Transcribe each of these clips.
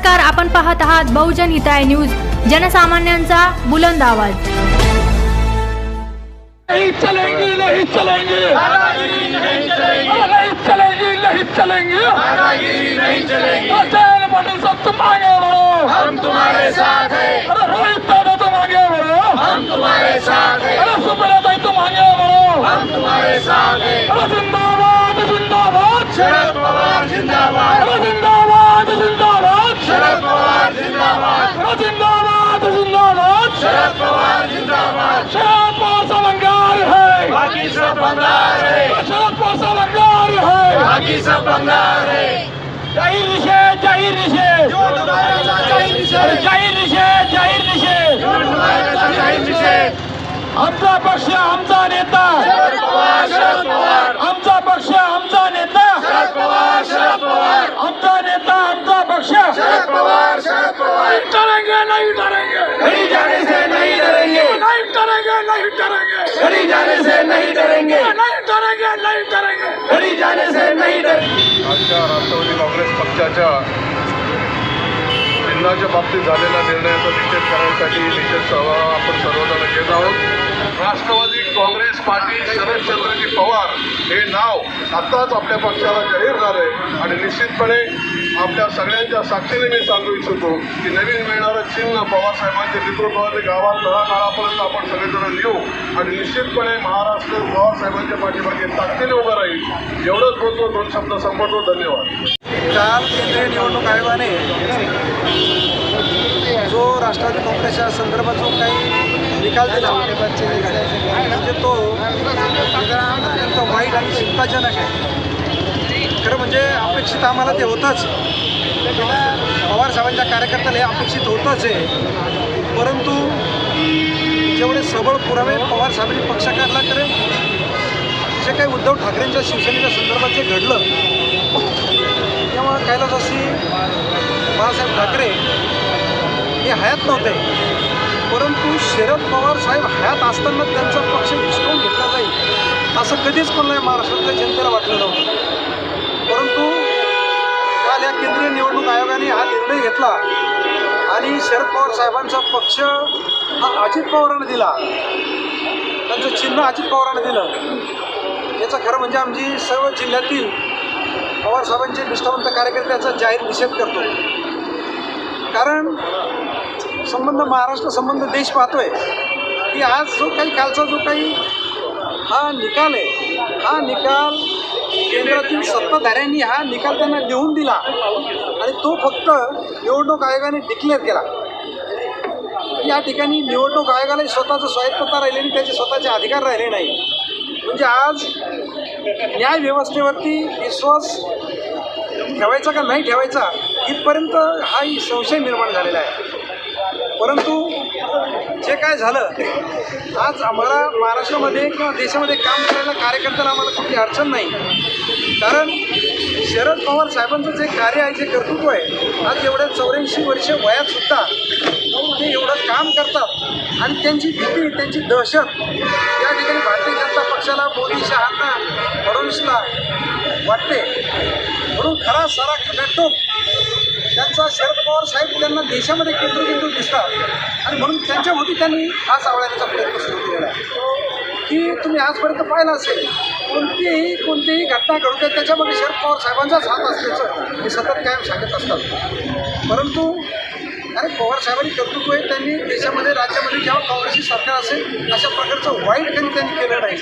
नमस्कार, आपण पाहत आहात बहुजन हिताय न्यूज, जनसामान्यांचा बुलंद आवाज। नहीं चलेंगे, नहीं चलेंगे, दादागिरी नहीं चलेगी, नहीं चलेगी, नहीं चलेंगे, दादागिरी नहीं चलेगी। अचल पाटिल साहब तुम आगे बढ़ो, हम तुम्हारे साथ हैं। अरे रोहित दादा तुम आगे बढ़ो, हम तुम्हारे साथ हैं। अरे सुप्रिया ताई तुम आगे बढ़ो, हम तुम्हारे साथ हैं। अरे जिंदाबाद जिंदाबाद शरद पवार जिंदाबाद, अरे जिंदाबाद जिंदाबाद शरद पवार जिंदाबाद, अरे जिंदाबाद जिंदाबाद शरद पवार जिंदाबाद। शरद पवार चा बंगाल है, बाकी सब बंगाल है। शरद पवार चा बंगाल है, बाकी सब बंगाल है। जाहीर निषेध, जाहीर निषेध, जाहीर निषेध, जाहीर निषेध, जाहीर निषेध। आमचा पक्ष, आमचा नेता शरद पवार, शरद पवार। आमचा पक्ष, आमचा नेता शरद पवार, शरद पवार। आमचा नेता, आमचा पक्ष शरद पवार, शरद पवार। डरेंगे नहीं डरेंगे, घड़ी जाने से नहीं डरेंगे, नहीं डरेंगे, नहीं डरेंगे, घड़ी जाने से नहीं डरेंगे, नहीं डरेंगे, नहीं डरेंगे, घड़ी जाने से नहीं डरेंगे। आजच्या राष्ट्रवादी काँग्रेस पक्षाच्या चिन्हाच्या बाबतीत झालेल्या निर्णयाचा निषेध करण्यासाठी निषेध सभा आपण सर्वजण घेत आहोत। राष्ट्रवादी काँग्रेस पार्टी शरदचंद्रजी पवार हे नाव आत्ताच आपल्या पक्षाला जाहीर झालंय आणि निश्चितपणे आपल्या सगळ्यांच्या साक्षीने मी सांगू इच्छितो की नवीन मिळणारं चिन्ह पवारसाहेबांच्या नेतृत्वाने गावात तळागाळापर्यंत आपण सगळेजण येऊ आणि निश्चितपणे महाराष्ट्र पवारसाहेबांच्या पाठीमागे ताकदीने उभं राहील। एवढंच बोलतो, दोन शब्द संपवतो। धन्यवाद। काल केंद्रीय निवडणूक आयोगाने जो राष्ट्रवादी काँग्रेसच्या संदर्भात जो काही निकाल दिला म्हणजे तो अत्यंत वाईट आणि चिंताजनक आहे। खरं म्हणजे अपेक्षित आम्हाला ते होतंच, पवारसाहेबांच्या कार्यकर्त्याला हे अपेक्षित होतंच आहे। परंतु जेवढे सबळ पुरावे पवारसाहेबांनी पक्ष काढला तर जे काही उद्धव ठाकरेंच्या शिवसेनेच्या संदर्भात जे घडलं तेव्हा कैलासवासी बाळासाहेब ठाकरे हे हयात नव्हते, परंतु शरद पवार साहेब हयात असताना त्यांचा पक्ष हिसकावून घेतला जाईल असं कधीच कोणाला महाराष्ट्रातल्या जनतेला वाटलं नव्हतं। परंतु काल या केंद्रीय निवडणूक आयोगाने हा निर्णय घेतला आणि शरद पवार साहेबांचा पक्ष हा अजित पवारांना दिला, त्यांचं चिन्ह अजित पवारांना दिलं। याचा खरं म्हणजे आमची सर्व जिल्ह्यातील पवारसाहेबांचे निष्ठावंत कार्यकर्त्याचा जाहीर निषेध करतो। कारण संबंध महाराष्ट्र संबंध देश पाहतोय की आज जो काही कालचा जो काही हा निकाल आहे, हा निकाल केंद्रातील सत्ताधाऱ्यांनी हा निकाल त्यांना लिहून दिला आणि तो फक्त निवडणूक आयोगाने डिक्लेअर केला। या ठिकाणी निवडणूक आयोगाला स्वतःचं स्वायत्तता राहिली नाही, त्याचे स्वतःचे अधिकार राहिले नाही। म्हणजे आज न्याय व्यवस्थेवरती विश्वास ठेवायचा का नाही ठेवायचा इथपर्यंत हाही संशय निर्माण झालेला आहे। परंतु जे काय झालं, आज आम्हाला महाराष्ट्रामध्ये किंवा देशामध्ये काम करायला कार्यकर्त्याला आम्हाला कुठली अडचण नाही। कारण शरद पवार साहेबांचं जे कार्य आहे, जे कर्तृत्व आहे, आज एवढ्या 84 वर्ष वयातसुद्धा ते एवढं काम करतात आणि त्यांची भीती, त्यांची दहशत या ठिकाणी भारतीय जनता पक्षाला, मोदी शहांना, फडणवीसला वाटते। म्हणून खरा सारा खटाटोप त्यांचा शरद पवार साहेब त्यांना देशामध्ये केंद्रबिंदू दिसतात आणि म्हणून त्यांच्याभोवती त्यांनी हा सावळण्याचा प्रयत्न सुरू केलेला आहे की तुम्ही आजपर्यंत पाहिलं असेल कोणतीही घटना घडते त्याच्यामध्ये शरद पवार साहेबांचाच हात असल्याचं हे सतत कायम सांगत असतात। परंतु अरे पवार साहेबांनी कर्तृत्व आहे, त्यांनी देशामध्ये राज्यामध्ये जेव्हा काँग्रेसची सरकार असेल अशा प्रकारचं वाईट कधी त्यांनी केलं नाही।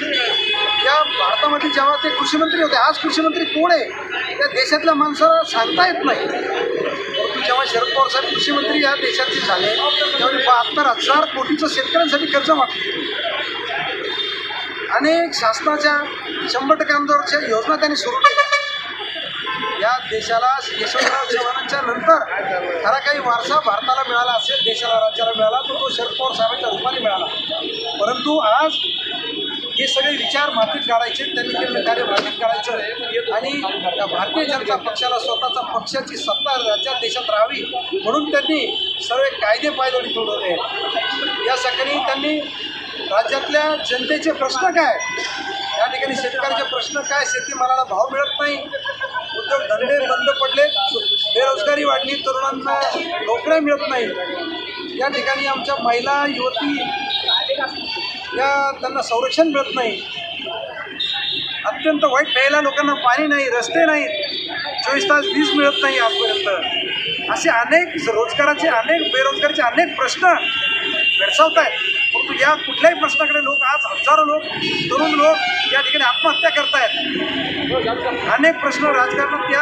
या भारतामध्ये जेव्हा ते कृषीमंत्री होते, आज कृषीमंत्री कोण आहे त्या देशातल्या माणसाला सांगता येत नाही। परंतु जेव्हा शरद पवार साहेब कृषीमंत्री या देशाचे झाले तेव्हा 72,000 कोटीचं शेतकऱ्यांसाठी कर्ज मागले, अनेक शासनाच्या 100% अनुदानाच्या योजना त्यांनी सुरू केल्या। या देशाला यशवंतराव चव्हाणांच्या नंतर खरा काही वारसा भारताला मिळाला असेल, देशाला, राज्याला मिळाला, तो शरद पवार साहेबांच्या रूपाने मिळाला। परंतु आज हे सगळे विचार मातीत काढायचे, त्यांनी केलेलं कार्य मातीत काढायचं आणि भारतीय जनता पक्षाला स्वतःचा पक्षाची सत्ता राज्यात, देशात राहावी म्हणून त्यांनी सर्व कायदे पायदळी तोडवले। या सगळी त्यांनी राज्यातल्या जनतेचे प्रश्न काय, या ठिकाणी शेतकऱ्याचे प्रश्न काय, शेतीमालाला भाव मिळत नाही, उद्योगधंदे बंद पडले, बेरोजगारी बेरोजगारी वाढली, तरुणांना नोकऱ्या मिळत नाही, या ठिकाणी आमच्या महिला युवती त्यांना संरक्षण मिळत नाही, अत्यंत वाईट, प्यायला लोकांना पाणी नाही, रस्ते नाहीत, 24 तास वीज मिळत नाही आजपर्यंत, असे अनेक रोजगाराचे बेरोजगारीचे अनेक प्रश्न भेडसावत आहेत. परंतु या कुठल्याही प्रश्नाकडे लोक आज हजारो लोक, तरुण लोक या ठिकाणी आत्महत्या करत आहेत. अनेक प्रश्न राजकारणात या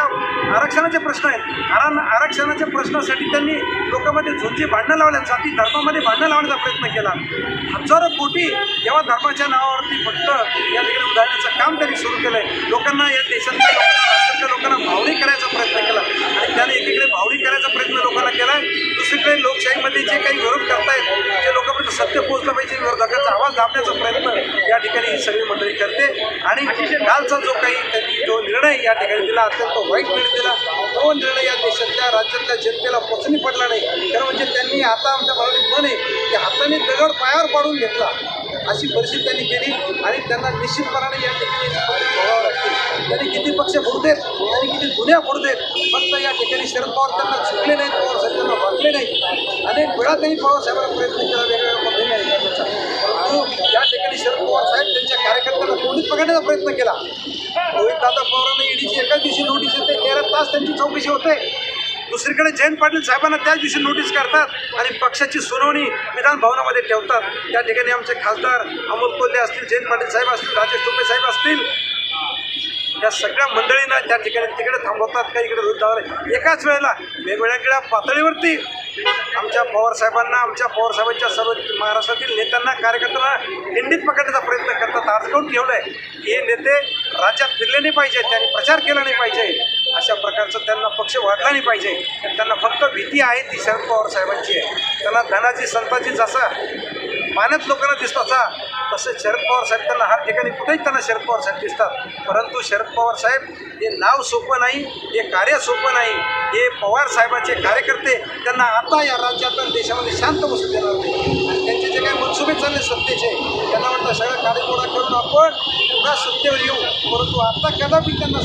आरक्षणाचे प्रश्न आहेत. आरक्षणाच्या प्रश्नासाठी त्यांनी लोकांमध्ये झुंजी भांडणं लावल्या, जाती धर्मामध्ये भांडणं लावण्याचा प्रयत्न केला. हजारो कोटी या धर्माच्या नावावरती फक्त या ठिकाणी उधारण्याचं काम त्यांनी सुरू केलं आहे. लोकांना या देशातल्या लोकांना भावडी करायचा प्रयत्न केला आणि त्याने एकीकडे भावडी करायचा प्रयत्न लोकांना केला आहे, दुसरीकडे लोकशाहीमध्ये जे काही विरोध करतायत, जे लोकांपर्यंत सत्य पोहोचलं पाहिजे, विरोधकांचा आवाज दाबण्याचा प्रयत्न या ठिकाणी ही सगळी मंडळी करते. आणि कालचा जो काही त्यांनी जो निर्णय या ठिकाणी दिला, अत्यंत वाईट निर्णय दिला, तो निर्णय या देशातल्या राज्यातल्या जनतेला पचनी पडला नाही. खरं म्हणजे त्यांनी आता आमच्या मराठीत म्हणे की हाताने दगड पायावर पाडून घेतला, अशी परिस्थिती त्यांनी केली आणि त्यांना निश्चितपणाने या ठिकाणी भोगावं लागतील. त्यांनी किती पक्ष फोडतेत, त्यांनी किती दुनिया फोडतेत, फक्त या ठिकाणी शरद पवार त्यांना झुकले नाहीत, पवारसाहेब त्यांना वाटले नाही. अनेक वेळा त्यांनी पवारसाहेबांना प्रयत्न केला वेगवेगळ्या पद्धतीने करण्याचा, परंतु या ठिकाणी शरद पवार साहेब त्यांच्या कार्यकर्त्यांना कोणीच पकडण्याचा प्रयत्न केला. रोहितदादा पवारांना ईडीची एकाच दिवशी नोटीस येते, 13 तास त्यांची चौकशी होते. दुसरीकडे जयंत पाटील साहेबांना त्याच दिवशी नोटीस करतात आणि पक्षाची सुनावणी विधान भवनामध्ये ठेवतात. त्या ठिकाणी आमचे खासदार अमोल कोल्हे असतील, जयंत पाटील साहेब असतील, राजेश टोपे साहेब असतील, या सगळ्या मंडळींना त्या ठिकाणी तिकडे थांबवतात, काही इकडे रोजगार एकाच वेळेला वेगवेगळ्या पातळीवरती आमच्या पवारसाहेबांना, आमच्या पवारसाहेबांच्या सर्व महाराष्ट्रातील नेत्यांना, कार्यकर्त्यांना हिंडीत पकडण्याचा प्रयत्न करतात. अडकवून ठेवलं आहे. हे नेते राज्यात फिरले नाही पाहिजे, त्यांनी प्रचार केला नाही पाहिजे, अशा प्रकारचं त्यांना पक्ष वाढला नाही पाहिजे. त्यांना फक्त भीती आहे ती शरद पवार साहेबांची आहे. त्यांना धनाची संताची जसा पाण्यात लोकांना दिसतात तसे शरद पवार साहेब त्यांना हर ठिकाणी कुठेही त्यांना शरद पवार साहेब दिसतात. परंतु शरद पवार साहेब हे नाव सोपं नाही, हे कार्य सोपं नाही. हे पवार साहेबांचे कार्यकर्ते त्यांना आता या राज्यात देशामध्ये शांत बसू देणार नाही. आणि त्यांचे जे काही मनसुबे चालले सत्तेचे, त्यांना वाटतं सगळं काळेकोडा करून आपण पुन्हा सत्तेवर येऊ, परंतु आता कदापि त्यांना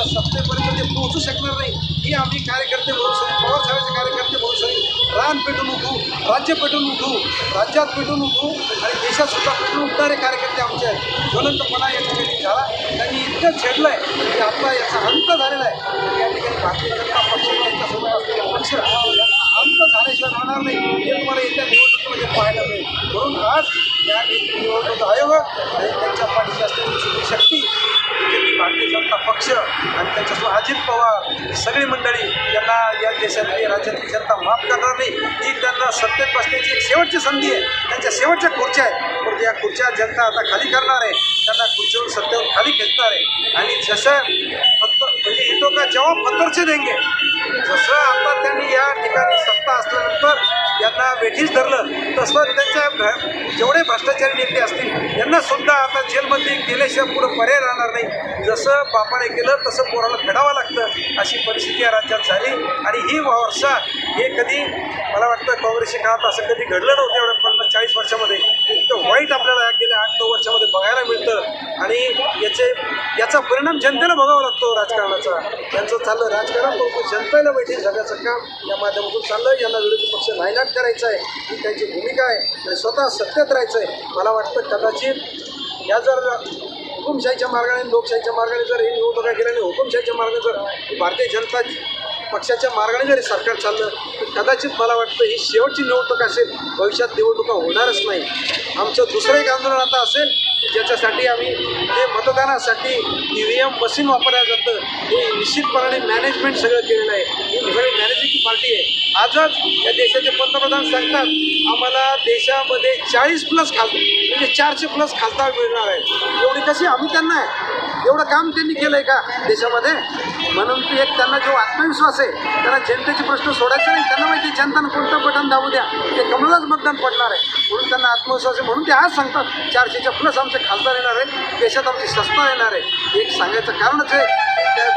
सत्तेपर्यंत ते पोहोचू शकणार नाही. ही आम्ही कार्यकर्ते म्हणून सगळे, पवार साहेबांचे कार्यकर्ते म्हणून सगळे रान पेटून उठू, राज्य पेटून उठू, राज्यात पेटून उठू आणि देशातसुद्धा पेटून उठणारे कार्यकर्ते आमचे आहेत. ज्वलंतपणा या ठिकाणी झाला, त्यांनी इतकं छेडलं आहे की आता याचा अंत झालेला आहे. या ठिकाणी भारतीय जनता पक्षासोबत असलेला पक्ष याचा अंत झाल्याशिवाय राहणार नाही, हे तुम्हाला येत्या निवडणुकीमध्ये पाहायला मिळेल. म्हणून आज या निवडणूक आयोग आणि त्यांच्या पाठीशी असलेली शक्ती भारतीय जनता पक्ष आणि त्याच्यासोबत अजित पवार सगळी मंडळी त्यांना या देशातली राज्यातली जनता माफ करणार नाही. ही त्यांना सत्तेत बसण्याची एक शेवटची संधी आहे. त्यांच्या शेवटच्या खुर्च्या आहेत, पण या खुर्च्या जनता आता खाली करणार आहे, त्यांना खुर्चीवर सत्तेवर खाली खेचणार आहे. आणि जसं फक्त म्हणजे इतो का जवाब पत्तरचे देंगे, जसं आता त्यांनी या ठिकाणी सत्ता असल्यानंतर यांना वेठीस धरलं, तसं त्यांच्या जेवढे भ्रष्टाचारी नेते असतील यांना सुद्धा आता जेलमध्ये गेल्याशिवाय पुढं पर्याय राहणार नाही. जसं बापाने केलं तसं पोराला फेडावं लागतं, अशी परिस्थिती या राज्यात झाली. आणि ही वर्षा हे कधी मला वाटतं काँग्रेसच्या काळात असं कधी घडलं नव्हतं. एवढ्या 50-40 वर्षामध्ये इतकं वाईट आपल्याला गेल्या 8-9 वर्षामध्ये बघायला मिळतं. आणि याचा परिणाम जनतेला बघावा लागतो राजकारणाचा. यांचं चाललं राजकारण, परंतु जनतेला बैठक झाल्याचं काम या माध्यमातून चाललं. यांना विरोधी पक्ष नायनाट करायचं आहे, ही त्यांची भूमिका आहे आणि स्वतः सत्तेत राहायचं आहे. मला वाटतं कदाचित या जर हुकुमशाहीच्या मार्गाने, लोकशाहीच्या मार्गाने जर ही निवडणुका केल्याने हुकुमशाहीच्या मार्गाने जर भारतीय जनता पक्षाच्या मार्गाने जरी सरकार चाललं तर कदाचित मला वाटतं ही शेवटची निवडणूक असेल. भविष्यात निवडणुका होणारच नाही. आमचं दुसरं एक आंदोलन आता असेल ज्याच्यासाठी आम्ही जे मतदानासाठी EVM मशीन वापरलं जातं, हे निश्चितपणाने मॅनेजमेंट सगळं केलेलं आहे. ही सगळी मॅनेजिंगची पार्टी आहे. आजच या देशाचे पंतप्रधान सांगतात आम्हाला देशामध्ये 40+ खासदार म्हणजे 400+ खासदार मिळणार आहेत. एवढी कशी आम्ही त्यांना आहे, एवढं काम त्यांनी केलं आहे का देशामध्ये? म्हणून ती एक त्यांना जो आत्मविश्वास आहे, त्यांना जनतेचे प्रश्न सोडायचे नाही. त्यांना माहिती जनतानं कोणतं बटन दाबू द्या, ते कमळालाच मतदान पडणार आहे. म्हणून त्यांना आत्मविश्वास आहे. म्हणून ते आज सांगतात 400+ आमचे खासदार येणार आहेत, देशात आमची सत्ता येणार आहे. एक सांगायचं कारणच आहे,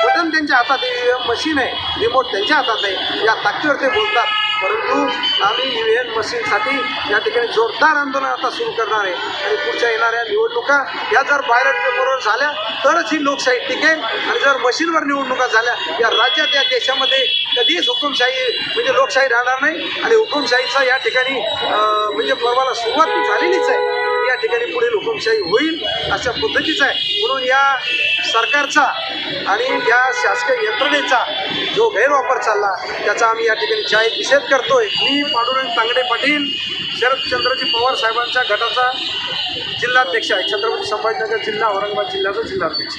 बटन त्यांच्या हातात आहे, मशीन आहे, रिमोट त्यांच्या हातात आहे. या ताकदीवर ते बोलतात. परंतु आम्ही EVM मशीनसाठी या ठिकाणी जोरदार आंदोलन आता सुरू करणार आहे आणि पुढच्या येणाऱ्या निवडणुका या जर बॅलेट पेपरवर झाल्या तरच ही लोकशाही टिकेल आणि जर मशीनवर निवडणुका झाल्या या राज्यात या देशामध्ये कधीच हुकुमशाही म्हणजे लोकशाही राहणार नाही आणि हुकुमशाहीचा या ठिकाणी म्हणजे पर्वाला सुरुवात झालेलीच आहे. या ठिकाणी पुढील हुकुमशाही होईल अशा पद्धतीचं आहे. म्हणून या सरकारचा आणि या शासकीय यंत्रणेचा जो गैरवापर चालला त्याचा आम्ही या ठिकाणी जाहीर निषेध करतोय. मी पांडुरंग तांगडे पाटील शरदचंद्रजी पवार साहेबांच्या गटाचा जिल्हाध्यक्ष आहे. छत्रपती संभाजीनगर जिल्हा औरंगाबाद जिल्ह्याचा जिल्हाध्यक्ष.